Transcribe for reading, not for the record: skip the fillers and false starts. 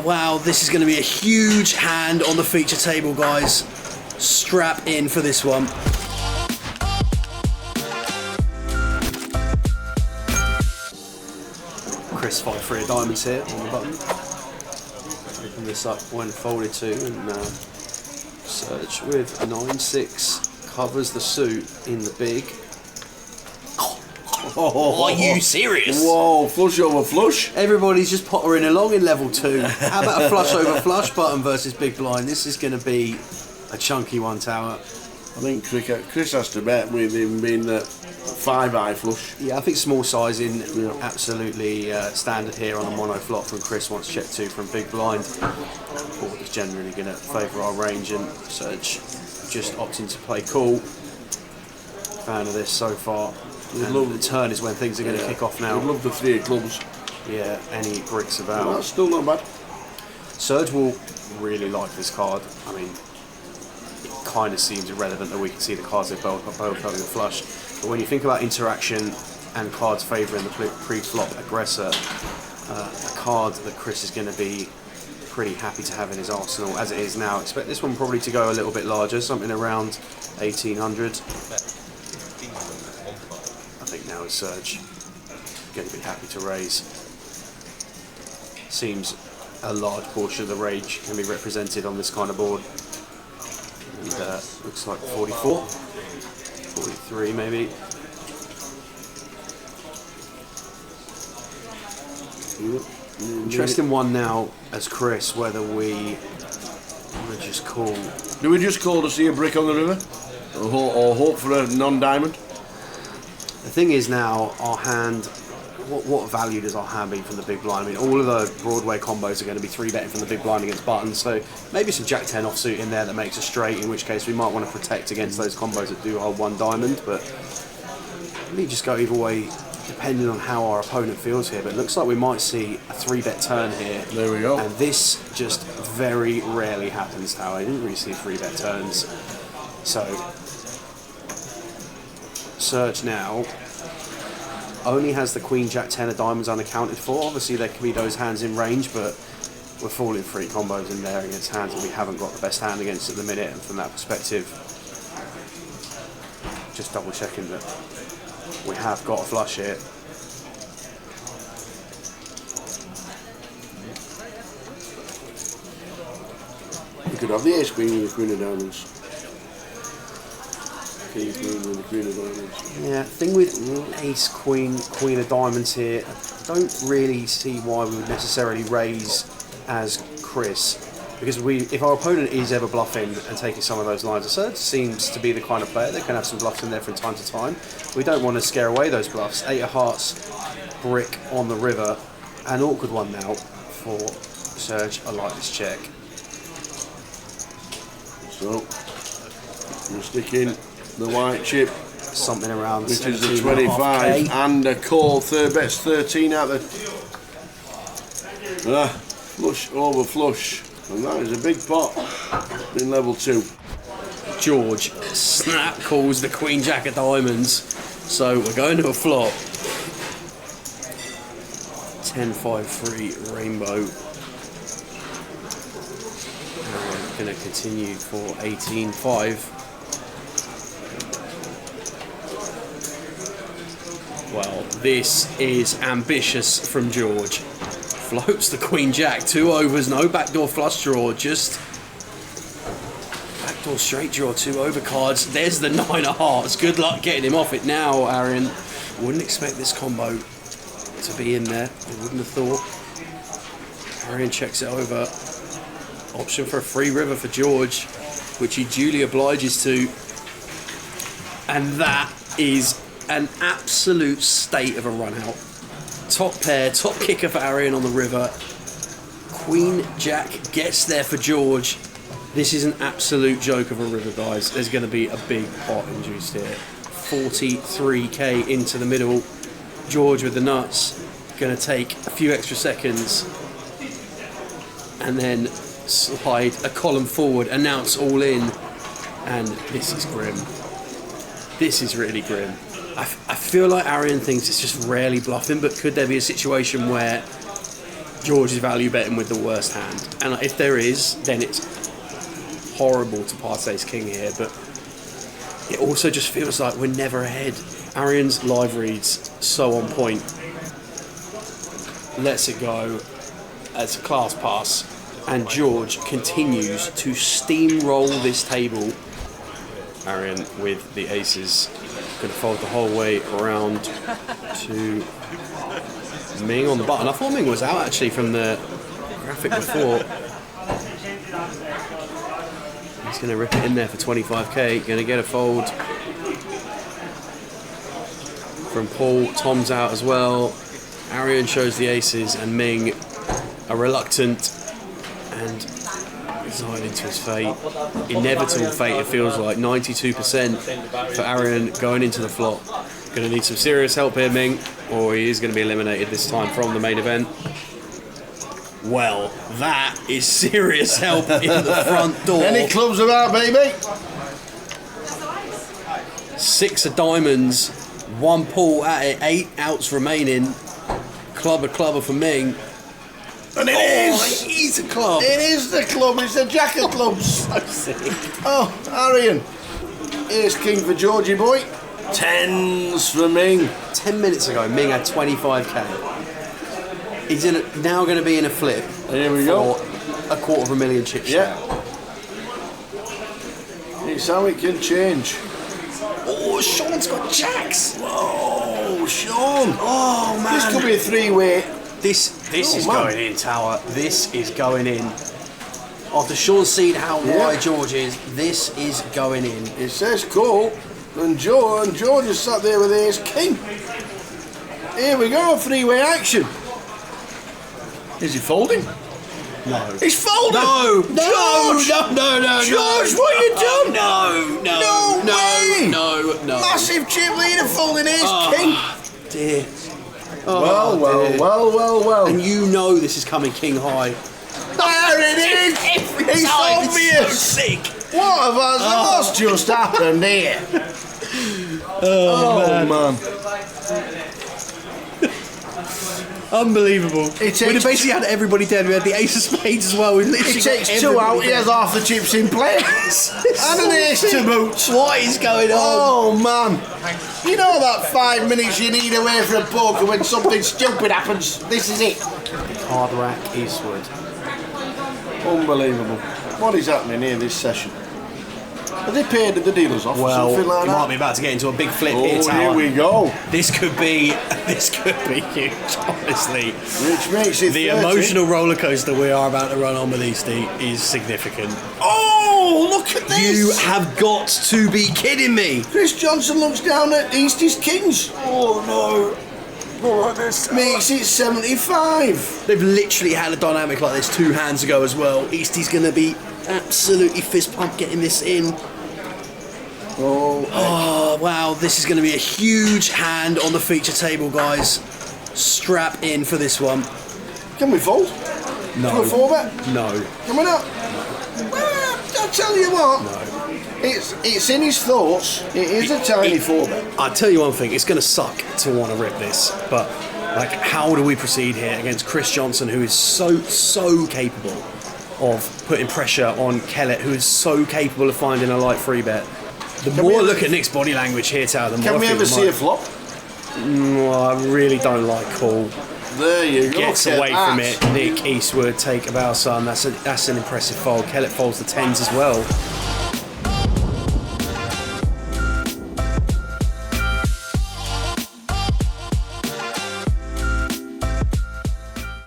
Wow, this is going to be a huge hand on the feature table, guys. Strap in for this one. Chris 5-3 of diamonds here on the button. Open this up when folded to, and Serge with 9-6 covers the suit in the big. Oh, are you serious? Whoa, flush over flush. Everybody's just pottering along in level 2. How about a flush over flush button versus big blind? This is going to be a chunky one, Tower. I think Chris has to bet with him being 5-eye flush. Yeah, I think small sizing, absolutely standard here on a mono flop from Chris once check 2 from big blind. Board is generally going to favour our range, and Serge just opting to play cool. Fan of this so far. The turn is when things are going to kick off now. We'd love the 3 of clubs. Yeah, any bricks about. Well, that's still not bad. Serge will really like this card. I mean, it kind of seems irrelevant that we can see the cards they're both having a flush. But when you think about interaction and cards favouring the pre-flop aggressor, a card that Chris is going to be pretty happy to have in his arsenal as it is now. Expect this one probably to go a little bit larger, something around 1800. I think now is Serge going to be happy to raise. Seems a large portion of the range can be represented on this kind of board. And looks like 44, 43 maybe. Interesting one now as Chris, whether we just call. Do we just call to see a brick on the river? Or hope for a non-diamond? The thing is now, our hand, what value does our hand be from the big blind? I mean, all of the Broadway combos are going to be 3-betting from the big blind against buttons, so maybe some Jack 10 offsuit in there that makes a straight, in which case we might want to protect against those combos that do hold 1 diamond, but really just go either way depending on how our opponent feels here. But it looks like we might see a 3-bet turn here. There we go. And this just very rarely happens, Tower. I didn't really see 3-bet turns. So Serge now only has the Queen Jack 10 of diamonds unaccounted for. Obviously there can be those hands in range, but we're falling 3 combos in there against hands that we haven't got the best hand against at the minute, and from that perspective just double checking that we have got a flush here. You could have the ace queen with the queen of diamonds. King queen with the queen of diamonds. Yeah, thing with ace queen, queen of diamonds here, I don't really see why we would necessarily raise as Chris. Because if our opponent is ever bluffing and taking some of those lines, Serge seems to be the kind of player that can have some bluffs in there from time to time. We don't want to scare away those bluffs. 8 of hearts, brick on the river. An awkward one now for Serge. I like this check. So, we're sticking the white chip. Something around, which is the 25 and a call. Third bet's 13 out the flush over flush. And that is a big pot in level 2. George snap calls the Queen Jack of diamonds, so we're going to a flop. 10-5-3 rainbow. And we're going to continue for 18-5. Well, this is ambitious from George. Floats the Queen Jack, 2 overs, no backdoor flush draw, just backdoor straight draw, 2 over cards. There's the 9 of hearts. Good luck getting him off it now, Aaron. Wouldn't expect this combo to be in there. I wouldn't have thought. Aaron checks it over. Option for a free river for George, which he duly obliges to. And that is an absolute state of a run out. Top pair, top kicker for Arian on the river. Queen Jack gets there for George. This is an absolute joke of a river, guys. There's going to be a big pot induced here. 43k into the middle. George with the nuts. Going to take a few extra seconds. And then slide a column forward, announce all in. And this is grim. This is really grim. I feel like Arian thinks it's just rarely bluffing, but could there be a situation where George is value betting with the worst hand. And if there is, then it's horrible to pass ace king here, but it also just feels like we're never ahead. Arian's live reads so on point. Lets it go. It's a class pass. And George continues to steamroll this table. Arian with the aces. Going to fold the whole way around to Ming on the button. I thought Ming was out actually from the graphic before. He's going to rip it in there for 25k. Going to get a fold from Paul. Tom's out as well. Arian shows the aces and Ming are reluctant and resigned to his fate. Inevitable fate, it feels like. 92% for Arian going into the flop. Going to need some serious help here, Ming, or he is going to be eliminated this time from the main event. Well, that is serious help in the front door. Any clubs about, baby? 6 of diamonds, 1 pull at it, 8 outs remaining. Clubber for Ming. And it is! It is a club. It is the club, it's the jack of clubs. So sick. Oh, Arian. Ace king for Georgie boy. 10s for Ming. 10 minutes ago, Ming had 25k. He's now going to be in a flip. Here we go. For a $250,000 chip shot. Yeah. It's how it can change. Oh, Sean's got jacks. Whoa, Sean. Oh, man. This could be a 3-way. This is man. going in, Tower. This is going in. After Sean's seen how wide George is, this is going in. It says call, and George is sat there with ace king. Here we go, 3-way action. Is he folding? No. He's folding. No. George. No. George, what you done? No way. No. Massive chip leader folding ace king. Dear. Well. And you know this is coming king high. There it is. It's obvious. It's so sick. What what's just happened here? Oh man. Unbelievable. We'd have basically had everybody dead. We had the ace of spades as well. We literally It takes 2 out, he has half the chips in play. And an ace to boot. What is going on? Oh man. You know that 5 minutes you need away from poker when something stupid happens? This is it. Hard rack Eastwood. Unbelievable. What is happening here this session? Have they paid the dealers off or something like you that? might be about to get into a big flip here, Tower. Here we go. This could be huge, honestly. Which makes it the 30. emotional roller coaster we are about to run on with Easty is significant. Oh, look at this! You have got to be kidding me! Chris Johnson looks down at Easty's kings. Oh no! Makes it 75. They've literally had a dynamic like this 2 hands ago as well. Easty's going to be absolutely fist pump getting this in. Oh wow, this is going to be a huge hand on the feature table, guys. Strap in for this one. Can we fold? No. Can we fold bet? No. Can we not? Well, I'll tell you what. No. It's in his thoughts. It is a tiny 4-bet. I'll tell you one thing, it's going to suck to want to rip this, but like, how do we proceed here against Chris Johnson, who is so capable of putting pressure on Kellett, who is so capable of finding a light free bet? The more I look at Nick's body language here, Tower, the more Can we ever see a flop? Well, I really don't like call. There you go. Gets away from it. Nick Eastwood, take a bow, son. That's an impressive fold. Kellett folds the 10s as well.